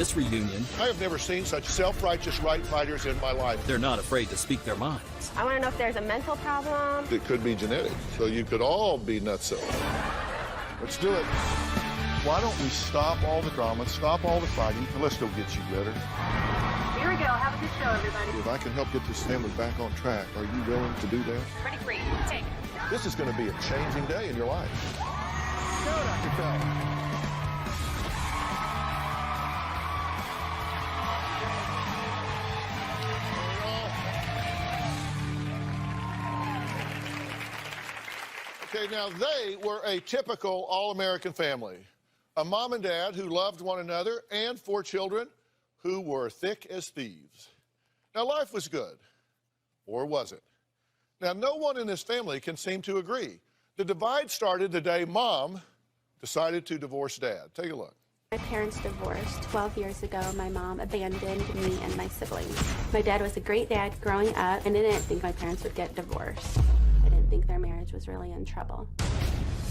this reunion, I have never seen such self-righteous right fighters in my life. they're not afraid to speak their minds. I want to know if there's a mental problem. It could be genetic, so you could all be nutso. Let's do it. Why don't we stop all the drama, stop all the fighting, and let's go get you better. Here we go. Have a good show, everybody. If I can help get this family back on track, are you willing to do that? Ready for you. Take. This is going to be a changing day in your life. Go, Dr. Phil. Okay, now they were a typical all-American family. A mom and dad who loved one another and 4 children who were thick as thieves. Now, life was good, or was it? Now, no one in this family can seem to agree. The divide started the day Mom decided to divorce Dad. Take a look. My parents divorced 12 years ago. My mom abandoned me and my siblings. My dad was a great dad growing up, and I didn't think my parents would get divorced. I didn't think their marriage was really in trouble.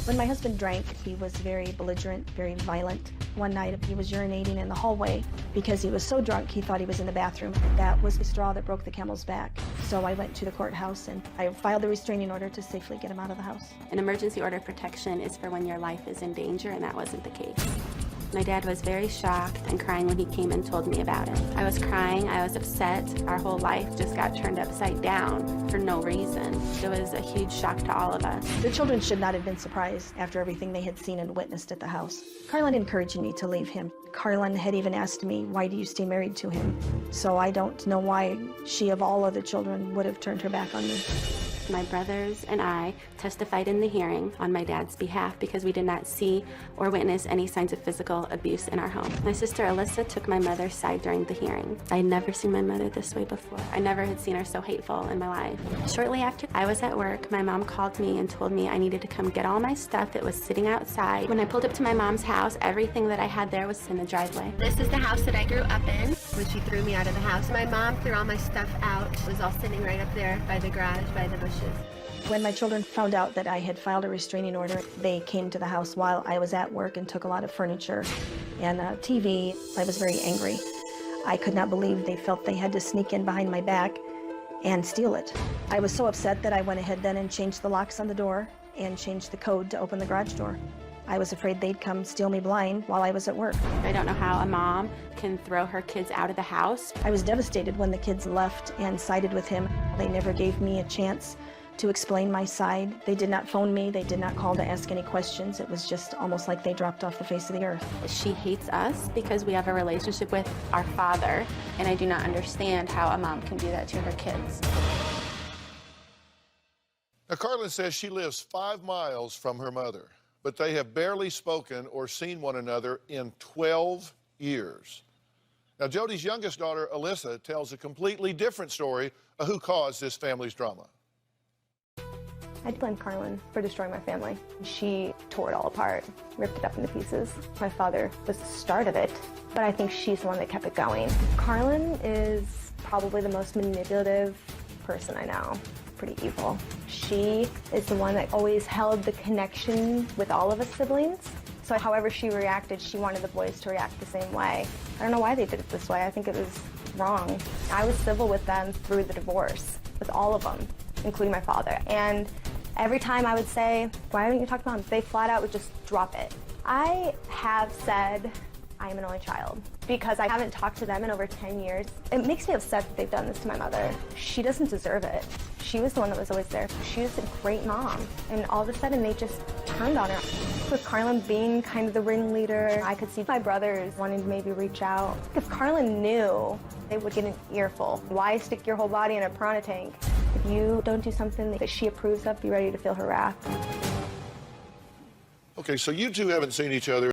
When my husband drank, he was very belligerent, very violent. One night he was urinating in the hallway because he was so drunk he thought he was in the bathroom. That was the straw that broke the camel's back. So I went to the courthouse and I filed a restraining order to safely get him out of the house. An emergency order of protection is for when your life is in danger, and that wasn't the case. My dad was very shocked and crying when he came and told me about it. I was crying, I was upset. Our whole life just got turned upside down for no reason. It was a huge shock to all of us. The children should not have been surprised after everything they had seen and witnessed at the house. Carlin encouraged me to leave him. Carlin had even asked me, why do you stay married to him? So I don't know why she, of all other children, would have turned her back on me. My brothers and I testified in the hearing on my dad's behalf because we did not see or witness any signs of physical abuse in our home. My sister Alyssa took my mother's side during the hearing. I had never seen my mother this way before. I never had seen her so hateful in my life. Shortly after I was at work, my mom called me and told me I needed to come get all my stuff that was sitting outside. When I pulled up to my mom's house, everything that I had there was in the driveway. This is the house that I grew up in. When she threw me out of the house, my mom threw all my stuff out. It was all sitting right up there by the garage, by the bushes. When my children found out that I had filed a restraining order, they came to the house while I was at work and took a lot of furniture and TV. I was very angry. I could not believe they felt they had to sneak in behind my back and steal it. I was so upset that I went ahead then and changed the locks on the door and changed the code to open the garage door. I was afraid they'd come steal me blind while I was at work. I don't know how a mom can throw her kids out of the house. I was devastated when the kids left and sided with him. They never gave me a chance to explain my side. They did not phone me. They did not call to ask any questions. It was just almost like they dropped off the face of the earth. She hates us because we have a relationship with our father, and I do not understand how a mom can do that to her kids. Now, Carlin says she lives 5 miles from her mother, but they have barely spoken or seen one another in 12 years. Now, Jody's youngest daughter, Alyssa, tells a completely different story of who caused this family's drama. I'd blame Carlin for destroying my family. She tore it all apart, ripped it up into pieces. My father was the start of it, but I think she's the one that kept it going. Carlin is probably the most manipulative person I know. Pretty evil. She is the one that always held the connection with all of us siblings. So however she reacted, she wanted the boys to react the same way. I don't know why they did it this way. I think it was wrong. I was civil with them through the divorce, with all of them, including my father. And every time I would say, why haven't you talked to Mom? They flat out would just drop it. I have said I am an only child because I haven't talked to them in over 10 years. It makes me upset that they've done this to my mother. She doesn't deserve it. She was the one that was always there. She was a great mom. And all of a sudden they just turned on her. With Carlin being kind of the ringleader, I could see my brothers wanting to maybe reach out. If Carlin knew, they would get an earful. Why stick your whole body in a piranha tank? If you don't do something that she approves of, be ready to feel her wrath. Okay, so you two haven't seen each other